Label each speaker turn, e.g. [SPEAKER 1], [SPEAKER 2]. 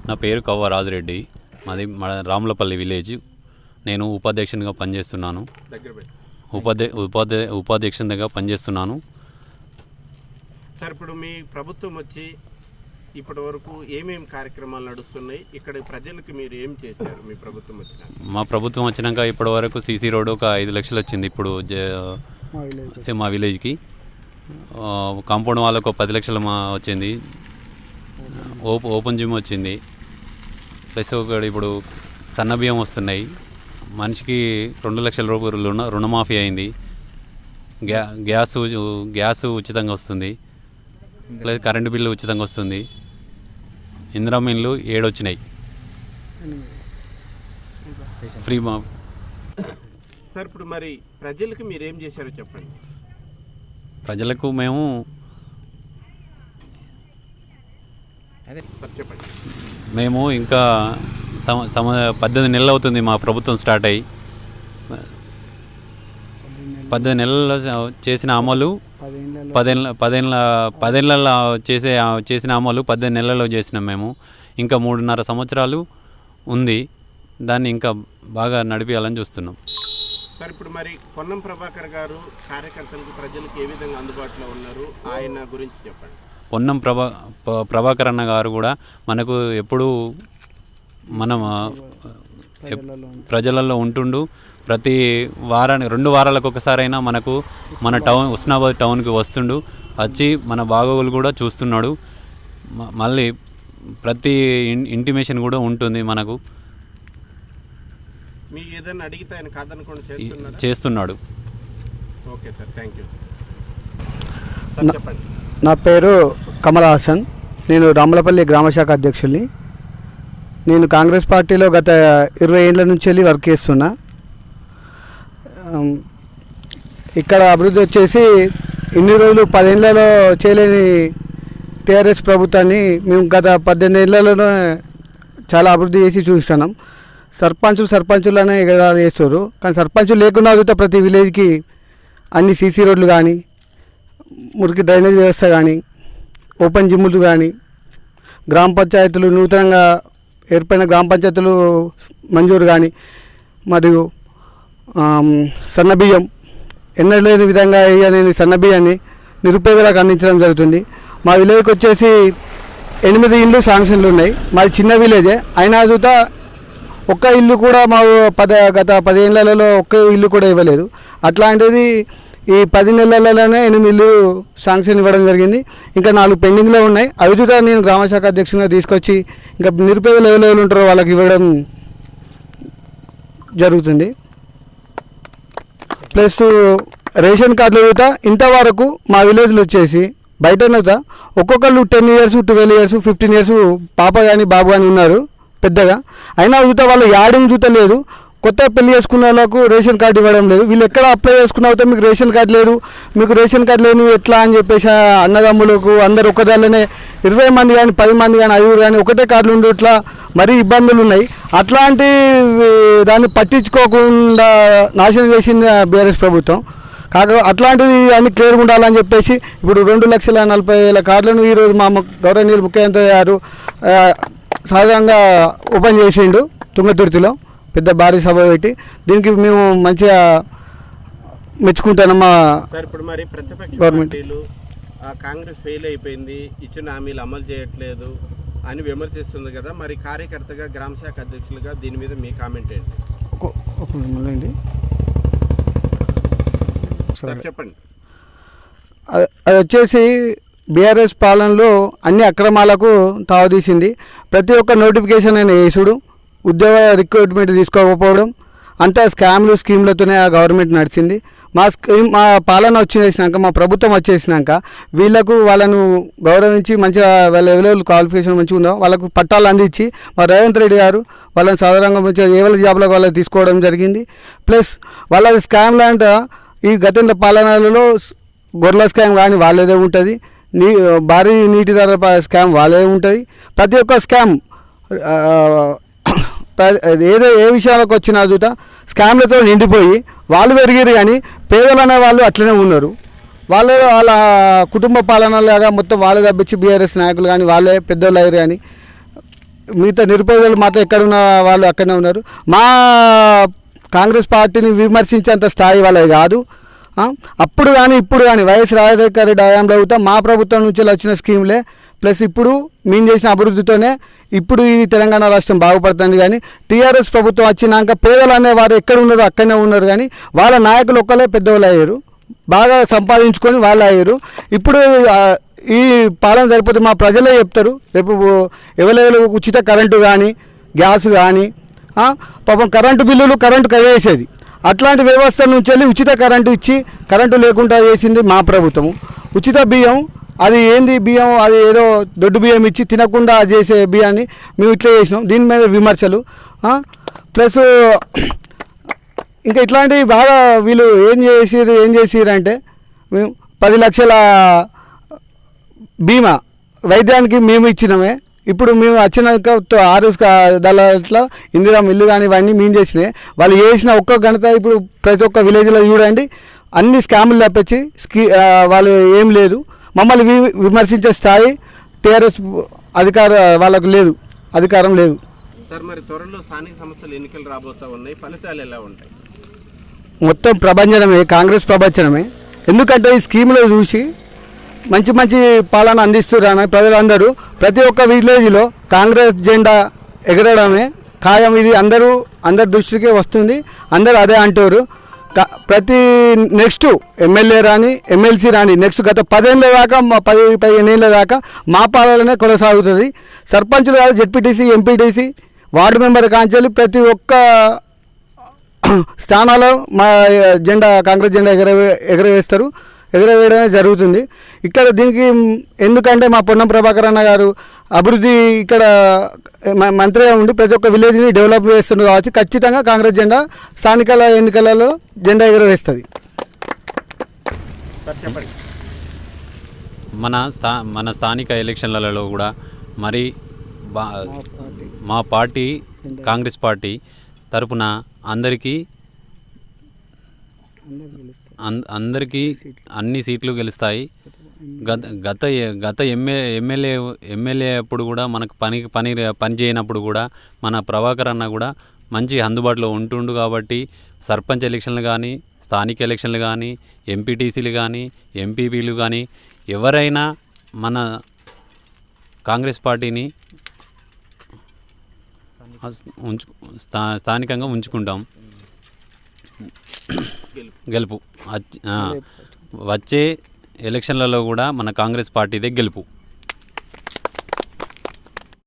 [SPEAKER 1] నా పేరు కవ్వ రాజిరెడ్డి. మాది రాములపల్లి విలేజ్. నేను ఉపాధ్యక్షునిగా పనిచేస్తున్నాను. ఉపాధ్యక్షునిగా పనిచేస్తున్నాను.
[SPEAKER 2] సార్, ఇప్పుడు మీ ప్రభుత్వం వచ్చి ఇప్పటి వరకు ఏమేమి కార్యక్రమాలు నడుస్తున్నాయి? ఇక్కడ ప్రజలకు మీరు ఏం చేశారు మీ ప్రభుత్వం వచ్చినాక?
[SPEAKER 1] మా ప్రభుత్వం వచ్చినాక ఇప్పటి వరకు సీసీ రోడ్ ఒక 5 లక్షలు వచ్చింది. ఇప్పుడు మా విలేజ్కి కాంపౌండ్ వాళ్ళకు 10 లక్షలు వచ్చింది. ఓపెన్ జిమ్ వచ్చింది. ప్లస్ ఒకటి ఇప్పుడు సన్నబియ్యం వస్తున్నాయి. మనిషికి 2 లక్షల రూపాయలు రుణమాఫీ అయింది. గ్యాస్ ఉచితంగా వస్తుంది. ప్లస్ కరెంటు బిల్లు ఉచితంగా వస్తుంది. ఇందిరమ్మ ఇండ్లు 7 వచ్చినాయి ఫ్రీ.
[SPEAKER 2] సార్, ఇప్పుడు మరి ప్రజలకు మీరు ఏం చేశారో చెప్పండి.
[SPEAKER 1] ప్రజలకు మేము
[SPEAKER 2] చెప్పండి.
[SPEAKER 1] మేము ఇంకా 18 నెలలు అవుతుంది మా ప్రభుత్వం స్టార్ట్ అయ్యి. 18 నెలల్లో చేసిన అమలు 10 చేసిన అమలు 18 నెలల్లో చేసినాం మేము. ఇంకా 3.5 సంవత్సరాలు ఉంది. దాన్ని ఇంకా బాగా నడిపించాలని చూస్తున్నాం.
[SPEAKER 2] సార్, ఇప్పుడు మరి పొన్నం ప్రభాకర్ గారు కార్యకర్తలకు ప్రజలకు ఏ విధంగా అందుబాటులో ఉన్నారు? ఆయన గురించి చెప్పండి.
[SPEAKER 1] పొన్నం ప్రభాకర్ అన్న గారు కూడా మనకు ఎప్పుడు మనం ప్రజలలో ఉంటుండు. ప్రతి వారానికి 2 వారాలకు ఒకసారైనా మన హుస్నాబాద్ టౌన్కి వస్తుండు. వచ్చి మన బాగోగులు కూడా చూస్తున్నాడు. మళ్ళీ ప్రతి ఇంటిమేషన్ కూడా ఉంటుంది మనకు.
[SPEAKER 2] మీకు ఏదైనా అడిగితే ఆయన కాదనుకోండి
[SPEAKER 1] చేస్తున్నాడు.
[SPEAKER 2] Okay sir, thank you. చెప్పండి.
[SPEAKER 3] నా పేరు కమల్ హాసన్. నేను రాములపల్లి గ్రామశాఖ అధ్యక్షుల్ని. నేను కాంగ్రెస్ పార్టీలో గత 20 ఏళ్ళ నుంచి వెళ్ళి వర్క్ చేస్తున్నా. ఇక్కడ అభివృద్ధి వచ్చేసి ఇన్ని రోజులు 10 ఏళ్లలో చేయలేని టీఆర్ఎస్ ప్రభుత్వాన్ని మేము గత 18 ఏళ్లలో చాలా అభివృద్ధి చేసి చూపిస్తున్నాం. సర్పంచులనే ఎగరాలు చేస్తారు. కానీ సర్పంచులు లేకుండా చూస్తే ప్రతి విలేజ్కి అన్ని సీసీ రోడ్లు కానీ, మురికి డ్రైనేజ్ వ్యవస్థ కానీ, ఓపెన్ జిమ్ములు కానీ, గ్రామ పంచాయతీలు నూతనంగా ఏర్పడిన గ్రామ పంచాయతీలు మంజూరు కానీ, మరియు సన్నబియ్యం ఎన్నలేని విధంగా వేయలేని సన్నబియ్యాన్ని నిరుపేదలకు అందించడం జరుగుతుంది. మా విలేజ్కి వచ్చేసి 8 ఇండ్లు శాంక్షన్లు ఉన్నాయి. మాది చిన్న విలేజే అయినా చూత ఒక్క ఇల్లు కూడా మా గత 10 ఏళ్లలో ఒక్క ఇల్లు కూడా ఇవ్వలేదు. అట్లాంటిది ఈ 10 నెలలలోనే 8 ఇల్లు శాంక్షన్ ఇవ్వడం జరిగింది. ఇంకా 4 పెండింగ్లో ఉన్నాయి. అవి చూత నేను గ్రామశాఖ అధ్యక్షునిగా తీసుకొచ్చి ఇంకా నిరుపేదలు ఎవరు ఉంటారో వాళ్ళకి ఇవ్వడం జరుగుతుంది. ప్లస్ రేషన్ కార్డులు చూత ఇంతవరకు మా విలేజ్లో వచ్చేసి బయట ఒక్కొక్కళ్ళు 10 ఇయర్స్ 12 ఇయర్స్ 15 ఇయర్స్ పాప కానీ బాబు కానీ ఉన్నారు పెద్దగా. అయినా చూత వాళ్ళు యాడింగ్ చూత లేదు. కొత్త పెళ్లి చేసుకున్న వాళ్ళకు రేషన్ కార్డు ఇవ్వడం లేదు. వీళ్ళు ఎక్కడ అప్లై చేసుకున్న అయితే మీకు రేషన్ కార్డు లేదు, మీకు రేషన్ కార్డు లేని ఎట్లా అని చెప్పేసి అన్నదమ్ములకు అందరు ఒకదానిలోనే 20 మంది కానీ 10 మంది కానీ 5 కానీ ఒకటే కార్డులు ఉండి ఇట్లా మరీ ఇబ్బందులు ఉన్నాయి. అట్లాంటి దాన్ని పట్టించుకోకుండా నాశనం చేసింది బీఆర్ఎస్ ప్రభుత్వం. అట్లాంటిది అన్ని క్లియర్గా ఉండాలని చెప్పేసి ఇప్పుడు 2,40,000 కార్డులను ఈరోజు మా గౌరవనీయులు ముఖ్యమంత్రి గారు సహజంగా ఓపెన్ చేసిండు తుంగతుర్తిలో పెద్ద భారీ సభ పెట్టి. దీనికి మేము మంచిగా మెచ్చుకుంటాను మా గవర్నమెంట్.
[SPEAKER 2] కాంగ్రెస్ ఫెయిల్ అయిపోయింది, ఇచ్చిన హామీలు అమలు చేయట్లేదు అని విమర్శిస్తుంది కదా. మరి కార్యకర్తగా గ్రామశాఖ అధ్యక్షులుగా దీని మీద మీ కామెంట్ ఏంటి? చెప్పండి.
[SPEAKER 3] అది వచ్చేసి బీఆర్ఎస్ పాలనలో అన్ని అక్రమాలకు తావదీసింది. ప్రతి ఒక్క నోటిఫికేషన్ అయిన వేసుడు, ఉద్యోగ రిక్రూట్మెంట్ తీసుకోకపోవడం, అంతా స్కీమ్లతోనే ఆ గవర్నమెంట్ నడిచింది. మా పాలన వచ్చేసినాక మా ప్రభుత్వం వచ్చేసినాక వీళ్ళకు వాళ్ళను గౌరవించి మంచిగా వాళ్ళ అవైలబుల్ క్వాలిఫికేషన్ మంచిగా ఉందో వాళ్ళకు పట్టాలు అందించి మా రేవంత్ రెడ్డి గారు వాళ్ళని సాధారణంగా మంచిగా ఏవైనా జాబ్లకు వాళ్ళకి తీసుకోవడం జరిగింది. ప్లస్ వాళ్ళ స్కామ్లు అంటే ఈ గతంలో పాలనలలో గొర్రెల స్కామ్ కానీ వాళ్ళదే ఉంటుంది, భారీ నీటి ధర స్కామ్ వాళ్ళే ఉంటుంది. ప్రతి ఒక్క స్కామ్ ఏ విషయాలకు వచ్చినా చూత స్కామ్లతో నిండిపోయి వాళ్ళు పెరిగారు. కానీ పేదలు అనే వాళ్ళు అట్లనే ఉన్నారు. వాళ్ళ కుటుంబ పాలనలాగా మొత్తం వాళ్ళే తప్పించి బీఆర్ఎస్ నాయకులు కానీ వాళ్ళే పెద్దోళ్ళు అయ్యారు. కానీ మిగతా నిరుపేదలు మాతో ఎక్కడున్న వాళ్ళు అక్కడనే ఉన్నారు. మా కాంగ్రెస్ పార్టీని విమర్శించేంత స్థాయి వాళ్ళది కాదు. అప్పుడు కానీ ఇప్పుడు కానీ వైఎస్ రాజశేఖర రెడ్డి హయాంలో అవుతా మా ప్రభుత్వం నుంచి వచ్చిన స్కీమ్లే ప్లస్ ఇప్పుడు మేము చేసిన అభివృద్ధితోనే ఇప్పుడు ఈ తెలంగాణ రాష్ట్రం బాగుపడుతుంది. కానీ టీఆర్ఎస్ ప్రభుత్వం వచ్చినాక పేదలు అనేవారు ఎక్కడ ఉన్నారో అక్కడనే ఉన్నారు. కానీ వాళ్ళ నాయకులు ఒక్కలే పెద్దవాళ్ళు అయ్యారు, బాగా సంపాదించుకొని వాళ్ళు అయ్యారు. ఇప్పుడు ఈ పాలన సరిపోతే మా ప్రజలే చెప్తారు. రేపు ఎవరెవరు ఉచిత కరెంటు కానీ గ్యాస్ కానీ పాపం కరెంటు బిల్లులు కరెంటు కవేసేది అట్లాంటి వ్యవస్థ నుంచి వెళ్ళి ఉచిత కరెంటు ఇచ్చి కరెంటు లేకుండా చేసింది మా ప్రభుత్వము. ఉచిత బియ్యం అది ఏంది బియ్యం, అది ఏదో దొడ్డు బియ్యం ఇచ్చి తినకుండా చేసే బియ్యాన్ని మేము ఇట్లా చేసినాం. దీని మీద విమర్శలు ప్లస్ ఇంకా ఇట్లాంటివి బాగా వీళ్ళు ఏం చేసిరు అంటే మేము 10 లక్షల బీమా వైద్యానికి మేము ఇచ్చినామే. ఇప్పుడు మేము వచ్చినాక ఆర్ఎస్ దాంట్లో ఇందిరా మిల్లు కానీ ఇవన్నీ మేము చేసినాయి. వాళ్ళు చేసిన ఒక్క ఘనత ఇప్పుడు ప్రతి ఒక్క విలేజ్లో చూడండి అన్ని స్కాములు తప్పించి వాళ్ళు ఏం లేదు. మమ్మల్ని విమర్శించే స్థాయి టీఆర్ఎస్ వాళ్ళకు లేదు, అధికారం లేదు.
[SPEAKER 2] సార్ మరి త్వరలో స్థానిక సంస్థలు ఎన్నికలు రాబోతూ ఉన్నాయి, ఫలితాలు ఎలా ఉంటాయి?
[SPEAKER 3] మొత్తం ప్రభంజనమే, కాంగ్రెస్ ప్రభంజనమే. ఎందుకంటే ఈ స్కీములు చూసి మంచి మంచి పాలన అందిస్తున్నారు ప్రజలందరూ. ప్రతి ఒక్క విలేజ్లో కాంగ్రెస్ జెండా ఎగరడమే ఖాయం. ఇది అందరి దృష్టికి వస్తుంది, అందరూ అదే అంటారు. ప్రతి నెక్స్ట్ ఎమ్మెల్యే రాని ఎమ్మెల్సీ రాని నెక్స్ట్ గత 10 ఏళ్ళ దాకా 15 ఏళ్ళ దాకా మా పాలననే కొనసాగుతుంది. సర్పంచులు కాదు, జెడ్పీటీసీ, ఎంపీటీసీ, వార్డు మెంబర్ కాంచెల్లి ప్రతి ఒక్క స్థానాల్లో మా జెండా కాంగ్రెస్ జెండా ఎగరవేస్తారు, ఎగరవేయడమే జరుగుతుంది. ఇక్కడ దీనికి ఎందుకంటే మా పొన్నం ప్రభాకర్ అన్న గారు అభివృద్ధి ఇక్కడ మంత్రిగా ఉండి ప్రతి ఒక్క విలేజ్ని డెవలప్ చేస్తుంది కావచ్చు. ఖచ్చితంగా కాంగ్రెస్ జెండా స్థానిక ఎన్నికలలో జెండా ఎగరవేస్తుంది.
[SPEAKER 1] మన స్థానిక ఎలక్షన్లలో కూడా మరి మా పార్టీ కాంగ్రెస్ పార్టీ తరపున అందరికీ అన్ని సీట్లు గెలుస్తాయి. గత ఎమ్మెల్యే అప్పుడు కూడా మనకు పని చేయనప్పుడు కూడా మన ప్రభాకర్ అన్న కూడా మంచి అందుబాటులో ఉంటుండు. కాబట్టి సర్పంచ్ ఎలక్షన్లు కానీ, స్థానిక ఎలక్షన్లు కానీ, ఎంపీటీసీలు కానీ, ఎంపీపీలు కానీ ఎవరైనా మన కాంగ్రెస్ పార్టీని స్థానికంగా ఉంచుకుంటాం. గెలుపు వచ్చే ఎలక్షన్లలో కూడా మన కాంగ్రెస్ పార్టీదే గెలుపు.